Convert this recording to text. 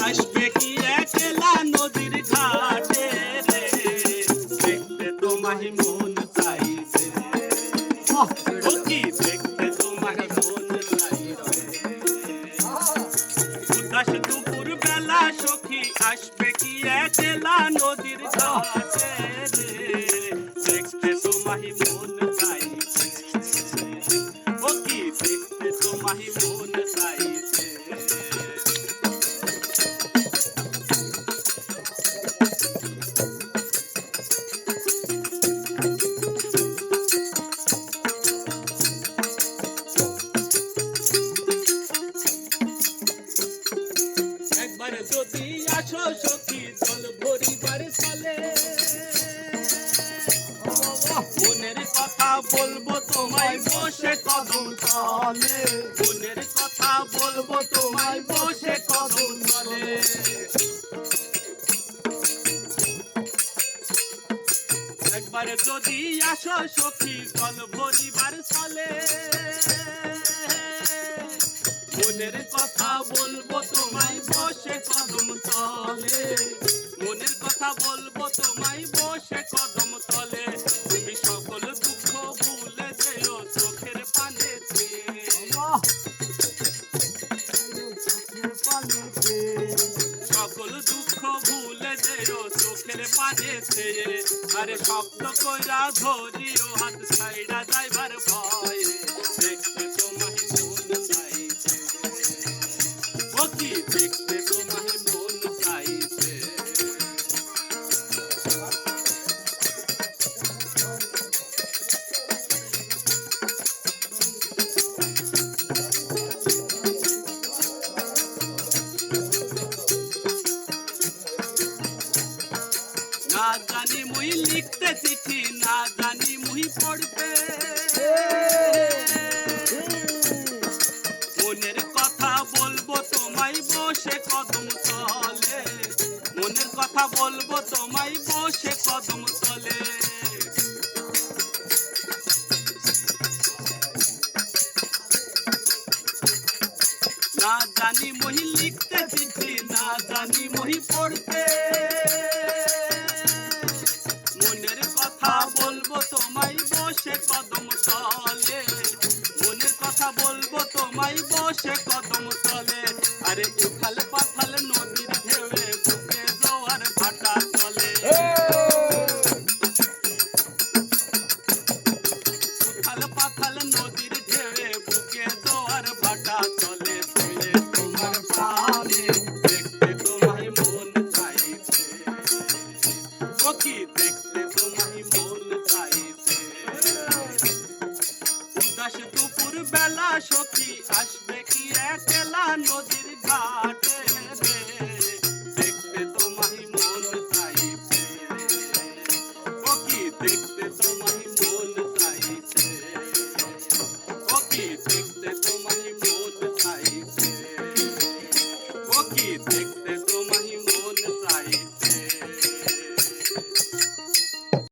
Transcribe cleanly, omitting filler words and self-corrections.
আসবে কি একলা নদীর ঘাটে রে, দেখতে তোমায় মন চাইছে, ও কি দেখতে তোমায় মন চাইছে। উদাস দুপুর বেলা সখী আসবে কি একলা নদীর ঘাটে রে, দেখতে তোমায় মন চাইছে, ও কি দেখতে তোমায় মন চাইছে। একবার যদি আসো সখী জল ভরিবার চলে, মনের কথা বলবো তোমায় বসে কদম তলে, মনের কথা বলবো তোমায় বসে কদম তলে। একবার যদি আসো সখী জল ভরিবার চলে, মনের কথা বলবো তোমায় বসে কদম তলে, মনের কথা বলবো তোমায় বসে কদম তলে। তুমি সকল দুঃখ ভুলে যেও চোখের পানেতে, সকল দুঃখ ভুলে যেও চোখের পানেতে। আরে শব্দ কইরা ধরিও হাত ছাইড়া যাইবার ভয়, দেখতে তোমায় মন চাইছে, ও কি দেখতে তোমায় মন চাইছে। না জানি মুই লিখতে চিঠি, না জানি মুই পড়তে, মনের কথা বলবো তোমায় বসে কদম তলে, মনের কথা বলবো তোমায় বসে কদম তলে। না জানি মহি লিখতে চিঠি, না জানি মহি পড়তে, মনের কথা বলবো তোমায় বসে কদম তলে, মনের কথা বলবো তোমায় বসে কদম তলে। আরে উথাল পাথাল নদীর ঢেউয়ে বুকে জোয়ার ভাটা চলে, উথাল পাথাল নদীর ঢেউয়ে বুকে জোয়ার ভাটা চলে। চলে তোমার প্রাণে দেখতে তোমায় মন চাইছে, ও কি দেখতে তোমায় মন চাইছে। উদাস দুপুর বেলা সখী আসবে কি একলা নদীর ঘাটে রে,